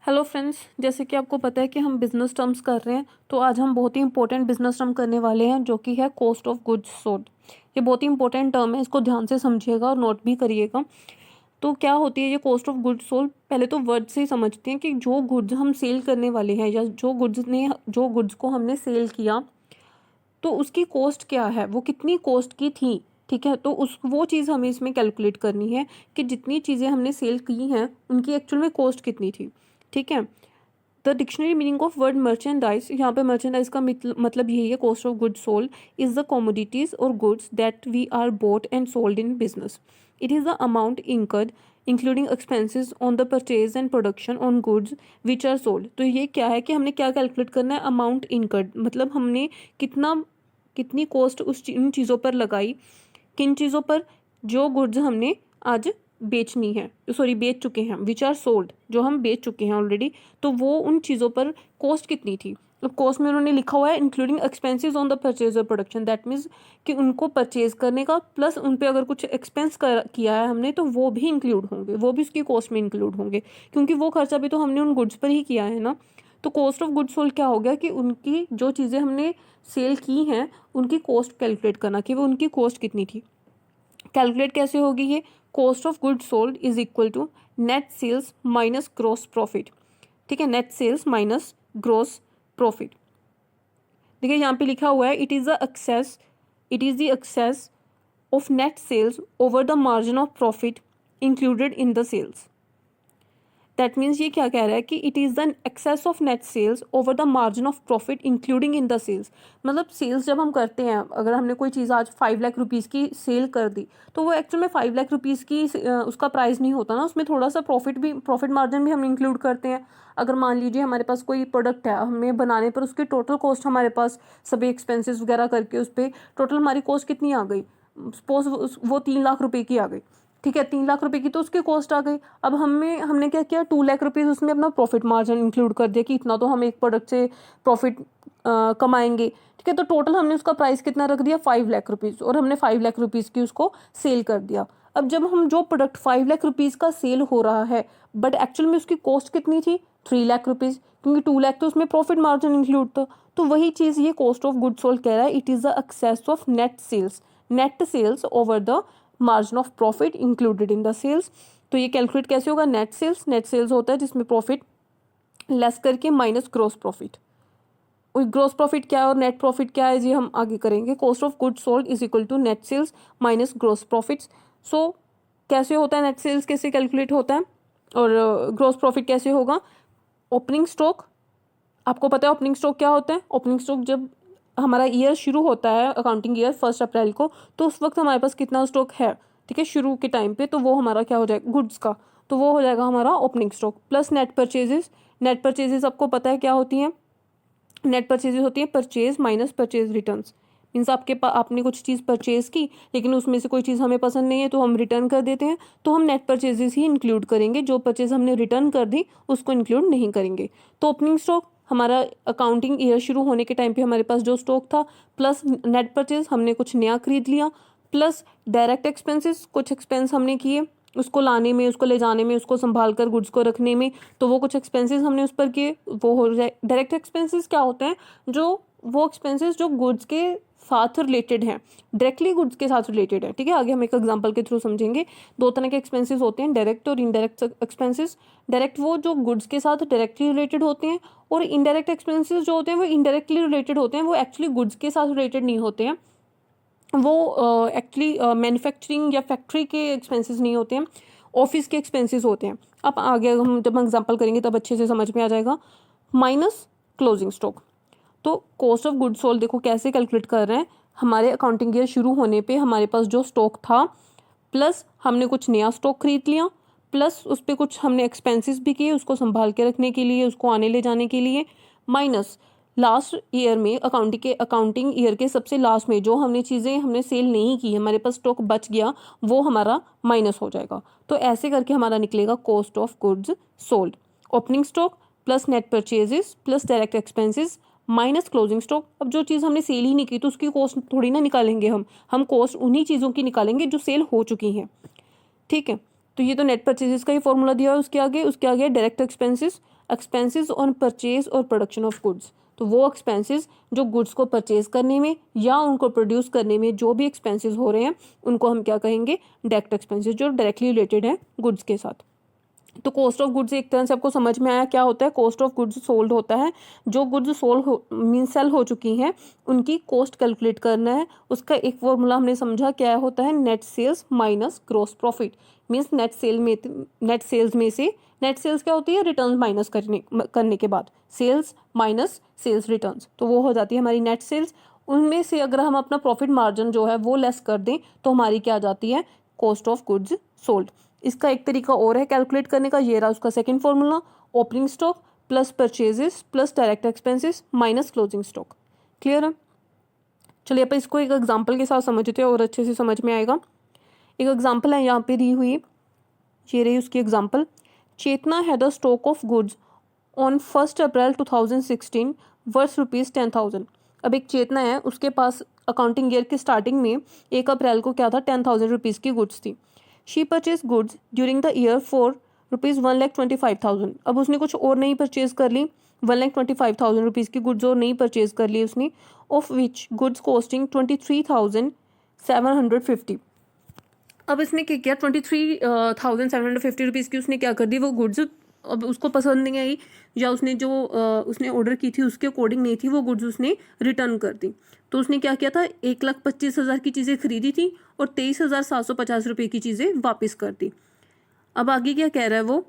Hello friends, जैसे कि आपको पता है कि हम बिजनेस टर्म्स कर रहे हैं, तो आज हम बहुत ही इंपॉर्टेंट बिजनेस टर्म करने वाले हैं जो कि है कॉस्ट ऑफ गुड्स सोल्ड। ये बहुत ही इंपॉर्टेंट टर्म है, इसको ध्यान से समझिएगा और नोट भी करिएगा। तो क्या होती है ये कॉस्ट ऑफ गुड्स सोल्ड? पहले तो वर्ड से ही समझते हैं कि जो गुड्स हम सेल करने वाले हैं या जो गुड्स को हमने सेल किया तो उसकी कॉस्ट क्या है, वो कितनी कॉस्ट की थी। ठीक है, तो वो चीज़ हमें इसमें कैलकुलेट करनी है कि जितनी चीज़ें हमने सेल की हैं उनकी एक्चुअल में कॉस्ट कितनी थी। ठीक है, the dictionary meaning of word merchandise, यहाँ पे मर्चेंडाइज का मतलब यही है, cost of goods sold is the commodities और goods that we are bought and sold in business. It is the amount incurred including expenses on the purchase and production on goods which are sold. तो ये क्या है कि हमने क्या calculate करना है, अमाउंट इंकर्ड, मतलब हमने कितनी कॉस्ट इन चीज़ों पर लगाई, किन चीज़ों पर, जो गुड्स हमने आज बेचनी है, बेच चुके हैं, विच आर सोल्ड, जो हम बेच चुके हैं ऑलरेडी, तो वो उन चीज़ों पर कॉस्ट कितनी थी। अब कॉस्ट में उन्होंने लिखा हुआ है including expenses on the purchase और प्रोडक्शन, दैट मीन्स कि उनको परचेज करने का प्लस उन पे अगर कुछ एक्सपेंस किया है हमने तो वो भी इंक्लूड होंगे, वो भी उसकी कॉस्ट में इंक्लूड होंगे, क्योंकि वो खर्चा भी तो हमने उन गुड्स पर ही किया है ना। तो कॉस्ट ऑफ गुड्स सोल्ड क्या हो गया कि उनकी जो चीज़ें हमने सेल की हैं उनकी कॉस्ट कैलकुलेट करना कि वो उनकी कॉस्ट कितनी थी। कैलकुलेट कैसे होगी ये? Cost of goods sold is equal to net sales minus gross profit. ठीक है, net sales minus gross profit. देखिए यहाँ पे लिखा हुआ है it is the excess of net sales over the margin of profit included in the sales. That means ये क्या कह रहा है कि it is the excess of net sales over the margin of profit including in the sales. मतलब sales जब हम करते हैं, अगर हमने कोई चीज़ आज 5 लाख रुपीज़ की सेल कर दी तो वो एक्चुअल में 5 लाख रुपीज़ की उसका प्राइस नहीं होता ना, उसमें थोड़ा सा प्रॉफिट मार्जिन भी हम इंक्लूड करते हैं। अगर मान लीजिए हमारे पास कोई प्रोडक्ट है, हमें बनाने पर उसकी टोटल कॉस्ट हमारे पास सभी एक्सपेंसेस वगैरह करके उस पर टोटल हमारी कॉस्ट कितनी आ गई, सपोज वो 3 लाख रुपए की आ गई। ठीक है, 3 लाख रुपए की तो उसकी कॉस्ट आ गई। अब हमने क्या किया, 2 लाख रुपीज़ उसमें अपना प्रॉफिट मार्जिन इंक्लूड कर दिया कि इतना तो हम एक प्रोडक्ट से प्रॉफिट कमाएंगे। ठीक है, तो टोटल हमने उसका प्राइस कितना रख दिया, 5 लाख रुपीज़, और हमने 5 लाख रुपीज़ की उसको सेल कर दिया। अब जब हम जो प्रोडक्ट 5 लाख रुपीज़ का सेल हो रहा है बट एक्चुअल में उसकी कॉस्ट कितनी थी, 3 लाख रुपीज़, क्योंकि 2 लाख तो उसमें प्रॉफिट मार्जिन इंक्लूड था। तो वही चीज़ ये कॉस्ट ऑफ गुड्स सोल्ड कह रहा है, it is the excess of net sales over the margin of profit included in the sales. तो ये कैलकुलेट कैसे होगा, नेट सेल्स होता है जिसमें प्रॉफिट लेस करके minus gross profit. Gross profit क्या है और नेट प्रॉफिट क्या है, ये हम आगे करेंगे। Cost of goods sold is equal to net sales minus gross profits. So कैसे होता है, नेट सेल्स कैसे कैलकुलेट होता है और ग्रॉस प्रॉफिट कैसे होगा। ओपनिंग स्टॉक, आपको पता है ओपनिंग स्टॉक क्या होता है। ओपनिंग स्टॉक जब हमारा ईयर शुरू होता है, अकाउंटिंग ईयर 1 अप्रैल को, तो उस वक्त हमारे पास कितना स्टॉक है, ठीक है, शुरू के टाइम पे, तो वो हमारा क्या हो जाएगा, गुड्स का, तो वो हो जाएगा हमारा opening stock plus net purchases आपको पता है क्या होती हैं। नेट परचेजेस होती है purchase minus purchase returns. Means आपने कुछ चीज़ परचेज की लेकिन उसमें से कोई चीज़ हमें पसंद नहीं है तो हम रिटर्न कर देते हैं, तो हम नेट परचेजेस ही इंक्लूड करेंगे, जो परचेज हमने रिटर्न कर दी उसको इंक्लूड नहीं करेंगे। तो ओपनिंग स्टॉक हमारा अकाउंटिंग ईयर शुरू होने के टाइम पे हमारे पास जो स्टॉक था, प्लस नेट परचेज हमने कुछ नया खरीद लिया, प्लस डायरेक्ट एक्सपेंसेस कुछ एक्सपेंस हमने किए उसको लाने में, उसको ले जाने में, उसको संभाल कर गुड्स को रखने में, तो वो कुछ एक्सपेंसेस हमने उस पर किए, वो हो जाए। डायरेक्ट एक्सपेंसेस क्या होते हैं, वो एक्सपेंसेस जो गुड्स के साथ रिलेटेड हैं, डायरेक्टली गुड्स के साथ रिलेटेड है। ठीक है, आगे हम एक एग्जांपल के थ्रू समझेंगे। 2 तरह के एक्सपेंसेस होते हैं, डायरेक्ट और इनडायरेक्ट एक्सपेंसेस। डायरेक्ट वो जो गुड्स के साथ डायरेक्टली रिलेटेड होते हैं, और इनडायरेक्ट एक्सपेंसेस जो होते हैं वो इनडायरेक्टली रिलेटेड होते हैं, वो एक्चुअली गुड्स के साथ रिलेटेड नहीं होते हैं, वो एक्चुअली मैन्युफैक्चरिंग या फैक्ट्री के एक्सपेंसेस नहीं होते हैं, ऑफिस के एक्सपेंसेस होते हैं। अब आगे जब हम एग्जांपल करेंगे तब अच्छे से समझ में आ जाएगा। माइनस क्लोजिंग स्टॉक, तो कॉस्ट ऑफ गुड्स सोल्ड देखो कैसे कैलकुलेट कर रहे हैं। हमारे अकाउंटिंग ईयर शुरू होने पे हमारे पास जो स्टॉक था, प्लस हमने कुछ नया स्टॉक खरीद लिया, प्लस उस पर कुछ हमने एक्सपेंसेस भी किए उसको संभाल के रखने के लिए, उसको आने ले जाने के लिए, माइनस लास्ट ईयर में अकाउंटिंग ईयर के सबसे लास्ट में जो हमने चीज़ें हमने सेल नहीं की, हमारे पास स्टॉक बच गया, वो हमारा माइनस हो जाएगा। तो ऐसे करके हमारा निकलेगा cost of goods sold. Opening stock plus net purchases plus direct expenses minus closing stock. अब जो चीज़ हमने सेल ही नहीं की तो उसकी कॉस्ट थोड़ी ना निकालेंगे हम कॉस्ट उन्हीं चीज़ों की निकालेंगे जो सेल हो चुकी हैं। ठीक है, तो ये तो नेट परचेजेस का ही फॉर्मूला दिया है। उसके आगे direct expenses. Expenses on purchase और प्रोडक्शन ऑफ गुड्स। तो वो एक्सपेंसेस जो गुड्स को परचेज करने में या उनको प्रोड्यूस करने में जो भी एक्सपेंसेस हो रहे हैं उनको हम क्या कहेंगे, डायरेक्ट एक्सपेंसेस, जो डायरेक्टली रिलेटेड है गुड्स के साथ। तो कॉस्ट ऑफ गुड्स एक तरह से आपको समझ में आया क्या होता है। कॉस्ट ऑफ गुड्स सोल्ड होता है, जो गुड्स सोल्ड हो मीन सेल हो चुकी हैं उनकी कॉस्ट कैलकुलेट करना है। उसका एक फॉर्मूला हमने समझा क्या होता है, net sales minus gross profit. Means net sales में से नेट सेल्स क्या होती है, रिटर्न माइनस करने के बाद सेल्स माइनस सेल्स रिटर्न्स, तो वो हो जाती है हमारी नेट सेल्स। उनमें से अगर हम अपना प्रॉफिट मार्जिन जो है वो लेस कर दें तो हमारी क्या आ जाती है, कॉस्ट ऑफ गुड्स सोल्ड। इसका एक तरीका और है कैलकुलेट करने का, ये रहा उसका second formula, opening stock plus purchases plus direct expenses minus closing stock. Clear है। चलिए अपन इसको एक एग्जांपल के साथ समझते हैं और अच्छे से समझ में आएगा। एक एग्जांपल है यहाँ पे दी हुई, ये रही उसकी example. Chetna had a stock of goods on 1 April 2016 worth ₹10,000। अब एक चेतना है, उसके पास अकाउंटिंग ईयर की स्टार्टिंग में 1 अप्रैल को क्या था, ₹10,000 की गुड्स थी। She purchase goods during the year for ₹1,25,000। अब उसने कुछ और नहीं परचेज कर ली, ₹1,25,000 की गुड्स और नहीं परचेज कर ली उसने, ऑफ विच गुड्स कॉस्टिंग 23,750। अब इसने क्या किया, 23,750 की उसने क्या कर दी वो गुड्स, अब उसको पसंद नहीं आई या उसने जो उसने ऑर्डर की थी उसके अकॉर्डिंग नहीं थी वो गुड्स, उसने रिटर्न कर दी। तो उसने क्या किया था, 1,25,000 की चीज़ें खरीदी थी और 23,750 रुपये की चीज़ें वापस कर दी। अब आगे क्या कह रहा है वो,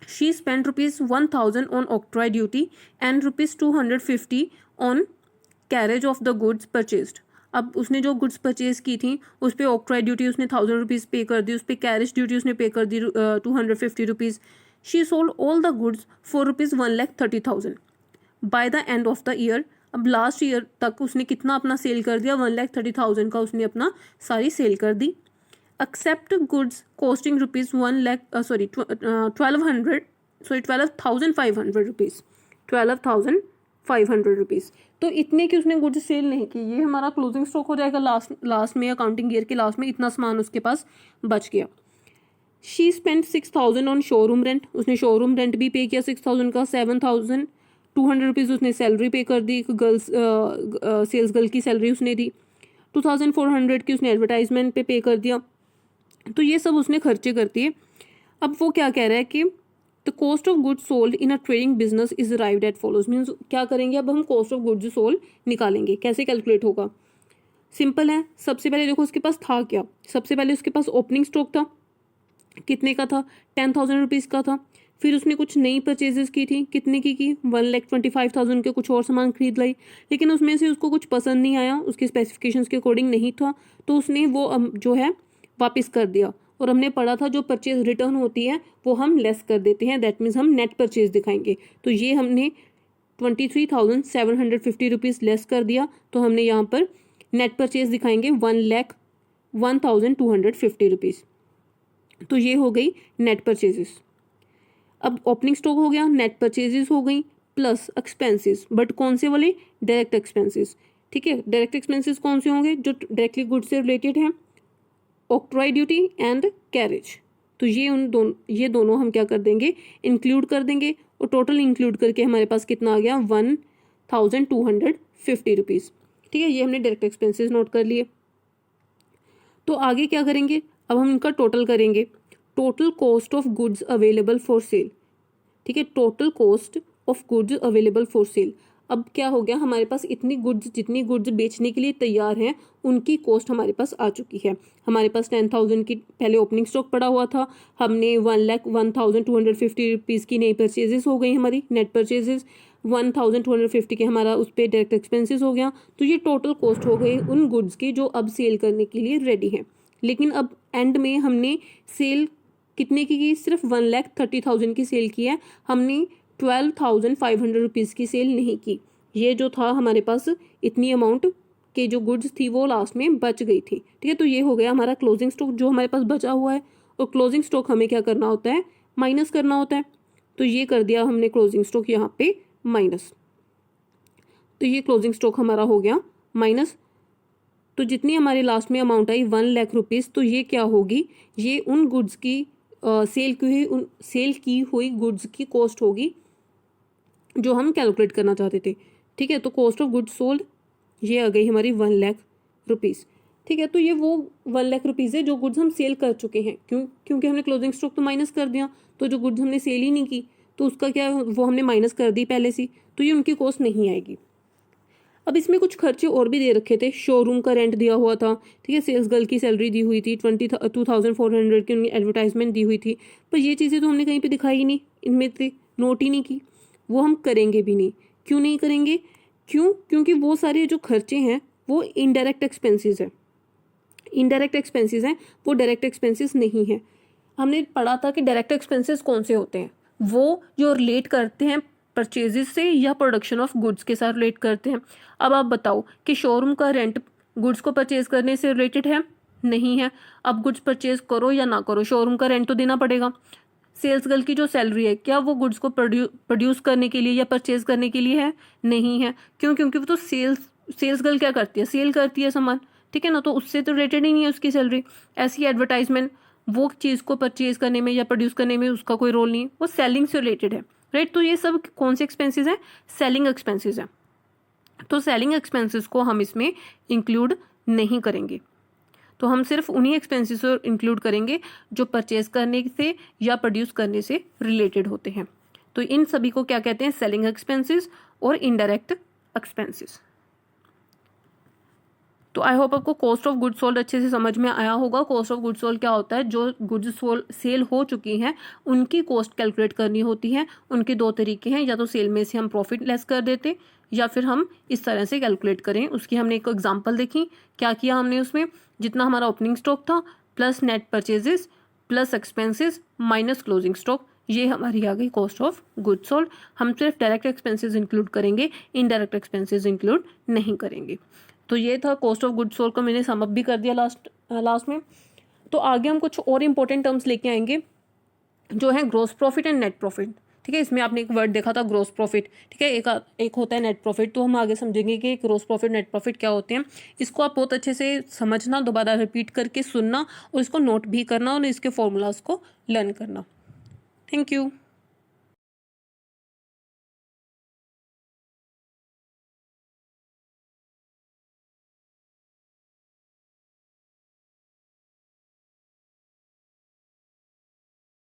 she spend ₹1,000 on octroi duty and ₹250 on carriage of the goods purchased. अब उसने जो गुड्स परचेज की थी उस पर ऑक्ट्रॉय ड्यूटी उसने ₹1,000 पे कर दी, उस पर कैरेज ड्यूटी उसने पे कर दी ₹250। She sold all the goods for ₹1,30,000 by the end of the year. अब लास्ट ईयर तक उसने कितना अपना सेल कर दिया, 1,30,000 का उसने अपना सारी सेल कर दी। एक्सेप्ट गुड्स कॉस्टिंग ₹12,500 तो इतने की उसने गुड्स सेल नहीं की। ये हमारा क्लोजिंग स्टॉक हो जाएगा लास्ट में, अकाउंटिंग ईयर के लास्ट में इतना सामान उसके पास बच गया। She spend 6,000 on showroom rent, उसने शोरूम रेंट भी पे किया 6,000 का। ₹7,200 उसने सैलरी पे कर दी, गर्ल्स सेल्स गर्ल की सैलरी उसने दी। 2,400 की उसने एडवर्टाइजमेंट पे कर दिया। तो ये सब उसने खर्चे करती है। अब वो क्या कह रहा है कि the cost of goods sold in a trading business is arrived at follows. Means क्या करेंगे, अब हम कॉस्ट ऑफ गुड्स सोल्ड निकालेंगे, कैसे कैलकुलेट होगा, सिंपल है। सबसे पहले देखो उसके पास था क्या, सबसे पहले उसके पास ओपनिंग स्टॉक था, कितने का था, ₹10,000 का था। फिर उसने कुछ नई परचेजेस की थी, कितने की 1,25,000 के कुछ और सामान खरीद लाई, लेकिन उसमें से उसको कुछ पसंद नहीं आया, उसके स्पेसिफिकेशंस के अकॉर्डिंग नहीं था, तो उसने वो जो है वापस कर दिया। और हमने पढ़ा था जो परचेज रिटर्न होती है वो हम लेस कर देते हैं, दैट मीन्स हम नेट परचेज दिखाएंगे। तो ये हमने 23,750 लेस कर दिया, तो हमने यहाँ पर नेट परचेज दिखाएंगे 1,01,250। तो ये हो गई नेट परचेजेस। अब ओपनिंग स्टॉक हो गया, नेट परचेजेस हो गई प्लस एक्सपेंसेस, बट कौन से वाले, डायरेक्ट एक्सपेंसेस। ठीक है, डायरेक्ट एक्सपेंसेस कौन से होंगे, जो डायरेक्टली गुड्स से रिलेटेड हैं, ऑक्ट्रॉय ड्यूटी एंड कैरेज। तो ये दोनों हम क्या कर देंगे, इंक्लूड कर देंगे, और टोटल इंक्लूड करके हमारे पास कितना आ गया, 1,250 ठीक है, ये हमने डायरेक्ट एक्सपेंसेस नोट कर लिए। तो आगे क्या करेंगे, अब हम इनका टोटल करेंगे, total cost of goods available for sale. ठीक है, total cost of goods available for sale. अब क्या हो गया, हमारे पास इतनी गुड्स, जितनी गुड्स बेचने के लिए तैयार हैं उनकी कॉस्ट हमारे पास आ चुकी है। हमारे पास 10,000 की पहले ओपनिंग स्टॉक पड़ा हुआ था, हमने 1,01,250 की नई परचेजेस हो गई, हमारी नेट परचेजेस 1,250 के हमारा उस पर डायरेक्ट एक्सपेंसेस हो गया। तो ये टोटल कॉस्ट हो गई उन गुड्स की जो अब सेल करने के लिए रेडी हैं। लेकिन अब एंड में हमने सेल कितने की, सिर्फ 1,30,000 की सेल की है, हमने 12,500 की सेल नहीं की। ये जो था हमारे पास इतनी अमाउंट के जो गुड्स थी वो लास्ट में बच गई थी। ठीक है, तो ये हो गया हमारा क्लोजिंग स्टॉक जो हमारे पास बचा हुआ है। और क्लोजिंग स्टॉक हमें क्या करना होता है, माइनस करना होता है। तो ये कर दिया हमने क्लोजिंग स्टॉक यहाँ पे माइनस, तो ये क्लोजिंग स्टॉक हमारा हो गया माइनस। तो जितनी हमारे लास्ट में अमाउंट आई 1,00,000 रुपीज़, तो ये क्या होगी, ये उन गुड्स की सेल की हुई गुड्स की कॉस्ट होगी जो हम कैलकुलेट करना चाहते थे। ठीक है, तो कॉस्ट ऑफ गुड्स सोल्ड ये आ गई हमारी 1 लाख रुपीज़। ठीक है, तो ये वो 1 लाख रुपीज़ है जो गुड्स हम सेल कर चुके हैं। क्योंकि हमने क्लोजिंग स्टॉक तो माइनस कर दिया, तो जो गुड्स हमने सेल ही नहीं की तो उसका क्या वो हमने माइनस कर दी पहले से, तो ये उनकी कॉस्ट नहीं आएगी। अब इसमें कुछ खर्चे और भी दे रखे थे, शोरूम का रेंट दिया हुआ था, ठीक है, सेल्स गर्ल की सैलरी दी हुई थी, 22,400 की उनकी एडवर्टाइजमेंट दी हुई थी, पर ये चीज़ें तो हमने कहीं पे दिखाई ही नहीं, इनमें से नोट ही नहीं की, वो हम करेंगे भी नहीं। क्यों नहीं करेंगे? क्योंकि वो सारे जो खर्चे हैं वो इनडायरेक्ट एक्सपेंसेस है, इनडायरेक्ट एक्सपेंसेस हैं, वो डायरेक्ट एक्सपेंसेस नहीं है। हमने पढ़ा था कि डायरेक्ट एक्सपेंसेस कौन से होते हैं, वो जो रिलेट करते हैं परचेजेस से या प्रोडक्शन ऑफ गुड्स के साथ रिलेट करते हैं। अब आप बताओ कि शोरूम का रेंट गुड्स को परचेज करने से रिलेटेड है? नहीं है। अब गुड्स परचेज करो या ना करो, शोरूम का रेंट तो देना पड़ेगा। सेल्स गर्ल की जो सैलरी है, क्या वो गुड्स को प्रोड्यूस करने के लिए या परचेज करने के लिए है? नहीं है। क्योंकि वो तो सेल्स गर्ल क्या करती है? सेल करती है सामान, ठीक है ना, तो उससे तो रिलेटेड ही नहीं है उसकी सैलरी। ऐसी एडवर्टाइजमेंट वो चीज़ को परचेज करने में या प्रोड्यूस करने में उसका कोई रोल नहीं है, वो सेलिंग से रिलेटेड है, राइट। तो ये सब कौन से एक्सपेंसेस हैं? सेलिंग एक्सपेंसेस हैं। तो सेलिंग एक्सपेंसेस को हम इसमें इंक्लूड नहीं करेंगे, तो हम सिर्फ उन्हीं एक्सपेंसेस को इंक्लूड करेंगे जो परचेज करने से या प्रोड्यूस करने से रिलेटेड होते हैं। तो इन सभी को क्या कहते हैं? सेलिंग एक्सपेंसेस और इनडायरेक्ट एक्सपेंसेस। तो आई होप आपको कॉस्ट ऑफ गुड्स सोल्ड अच्छे से समझ में आया होगा। कॉस्ट ऑफ गुड्स सोल्ड क्या होता है? जो गुड्स सेल हो चुकी हैं उनकी कॉस्ट कैलकुलेट करनी होती है। उनके दो तरीके हैं, या तो सेल में से हम प्रॉफिट लेस कर देते या फिर हम इस तरह से कैलकुलेट करें। उसकी हमने एक एग्जांपल देखी, क्या किया हमने उसमें, जितना हमारा ओपनिंग स्टॉक था plus net purchases plus expenses minus closing stock, ये हमारी आ गई कॉस्ट ऑफ गुड्स सोल्ड। हम सिर्फ डायरेक्ट एक्सपेंसेस इंक्लूड करेंगे, इनडायरेक्ट एक्सपेंसेस इंक्लूड नहीं करेंगे। तो ये था कॉस्ट ऑफ गुड्स सोल्ड को मैंने सम अप भी कर दिया लास्ट में। तो आगे हम कुछ और इंपॉर्टेंट टर्म्स लेके आएंगे जो है gross profit and net profit. ठीक है, इसमें आपने एक वर्ड देखा था ग्रॉस प्रॉफिट, ठीक है, एक होता है नेट प्रॉफिट। तो हम आगे समझेंगे कि ग्रॉस प्रॉफिट नेट प्रॉफिट क्या होते हैं। इसको आप बहुत अच्छे से समझना, दोबारा रिपीट करके सुनना और इसको नोट भी करना और इसके फॉर्मूलाज को लर्न करना। Thank you.